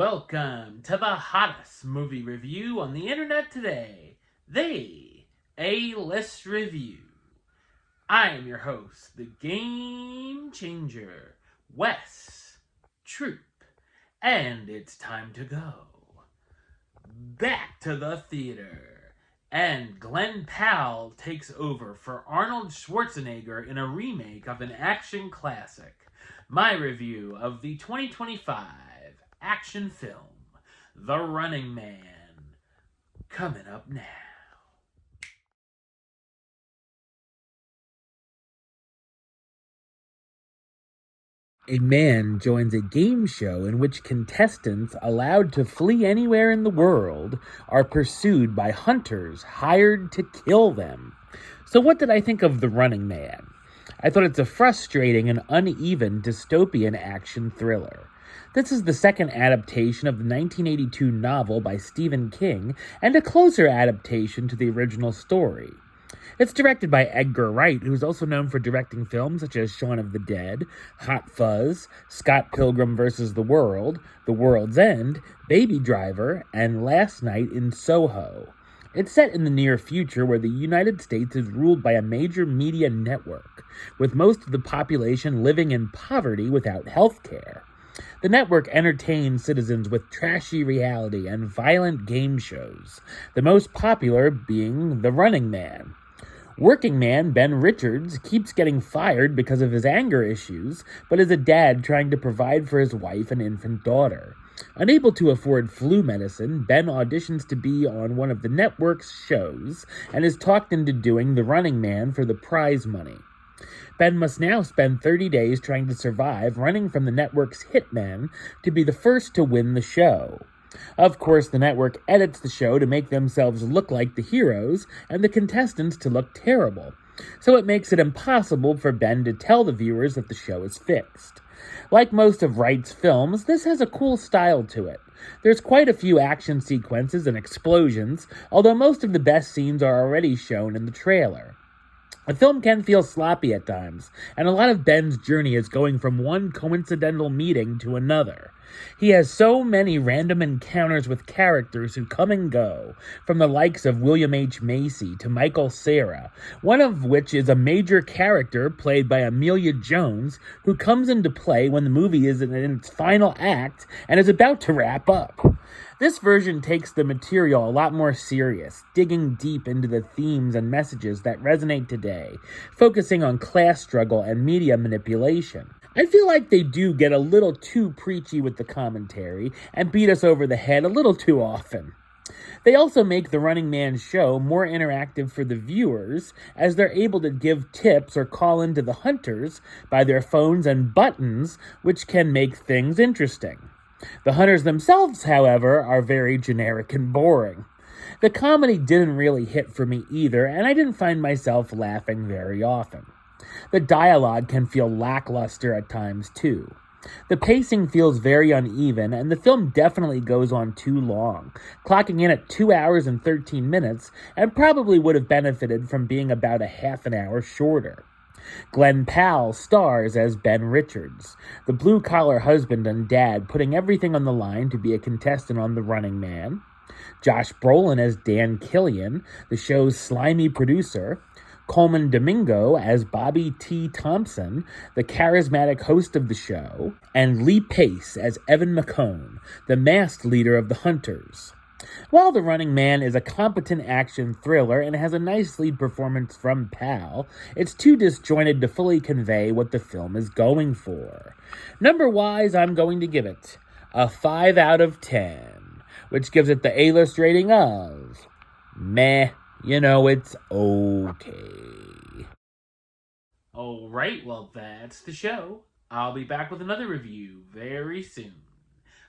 Welcome to the hottest movie review on the internet today, the A-List Review. I am your host, the Game Changer, Wes Troop, and it's time to go back to the theater. And Glenn Powell takes over for Arnold Schwarzenegger in a remake of an action classic. My review of the 2025 action film, The Running Man, coming up now. A man joins a game show in which contestants allowed to flee anywhere in the world are pursued by hunters hired to kill them. So what did I think of The Running Man? I thought it's a frustrating and uneven dystopian action thriller. This is the second adaptation of the 1982 novel by Stephen King and a closer adaptation to the original story. It's directed by Edgar Wright, who's also known for directing films such as Shaun of the Dead, Hot Fuzz, Scott Pilgrim vs. The World, The World's End, Baby Driver, and Last Night in Soho. It's set in the near future where the United States is ruled by a major media network, with most of the population living in poverty without health care. The network entertains citizens with trashy reality and violent game shows, the most popular being The Running Man. Working man Ben Richards keeps getting fired because of his anger issues, but is a dad trying to provide for his wife and infant daughter. Unable to afford flu medicine, Ben auditions to be on one of the network's shows and is talked into doing The Running Man for the prize money. Ben must now spend 30 days trying to survive, running from the network's hitmen to be the first to win the show. Of course, the network edits the show to make themselves look like the heroes and the contestants to look terrible, so it makes it impossible for Ben to tell the viewers that the show is fixed. Like most of Wright's films, this has a cool style to it. There's quite a few action sequences and explosions, although most of the best scenes are already shown in the trailer. The film can feel sloppy at times, and a lot of Ben's journey is going from one coincidental meeting to another. He has so many random encounters with characters who come and go, from the likes of William H. Macy to Michael Cera, one of which is a major character played by Amelia Jones, who comes into play when the movie is in its final act and is about to wrap up. This version takes the material a lot more serious, digging deep into the themes and messages that resonate today, focusing on class struggle and media manipulation. I feel like they do get a little too preachy with the commentary and beat us over the head a little too often. They also make the Running Man show more interactive for the viewers, as they're able to give tips or call into the hunters by their phones and buttons, which can make things interesting. The hunters themselves, however, are very generic and boring. The comedy didn't really hit for me either, and I didn't find myself laughing very often. The dialogue can feel lackluster at times, too. The pacing feels very uneven, and the film definitely goes on too long, clocking in at 2 hours and 13 minutes, and probably would have benefited from being about a half an hour shorter. Glenn Powell stars as Ben Richards, the blue-collar husband and dad putting everything on the line to be a contestant on The Running Man. Josh Brolin as Dan Killian, the show's slimy producer. Coleman Domingo as Bobby T. Thompson, the charismatic host of the show. And Lee Pace as Evan McCone, the masked leader of the Hunters. While The Running Man is a competent action thriller and has a nice lead performance from Powell, it's too disjointed to fully convey what the film is going for. Number-wise, I'm going to give it a 5 out of 10, which gives it the A-list rating of meh. It's okay. Alright, well that's the show. I'll be back with another review very soon.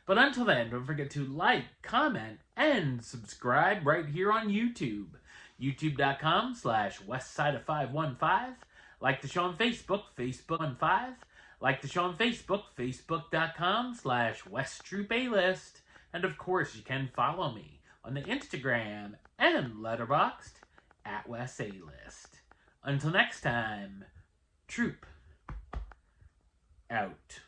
But until then, don't forget to like, comment, and subscribe right here on YouTube. YouTube.com/WestsideOf515. Like the show on Facebook, Facebook15. Like the show on Facebook, Facebook.com/WesTroopAlist. And of course, you can follow me on the Instagram and Letterboxd @WesAlist. Until next time, Troop out.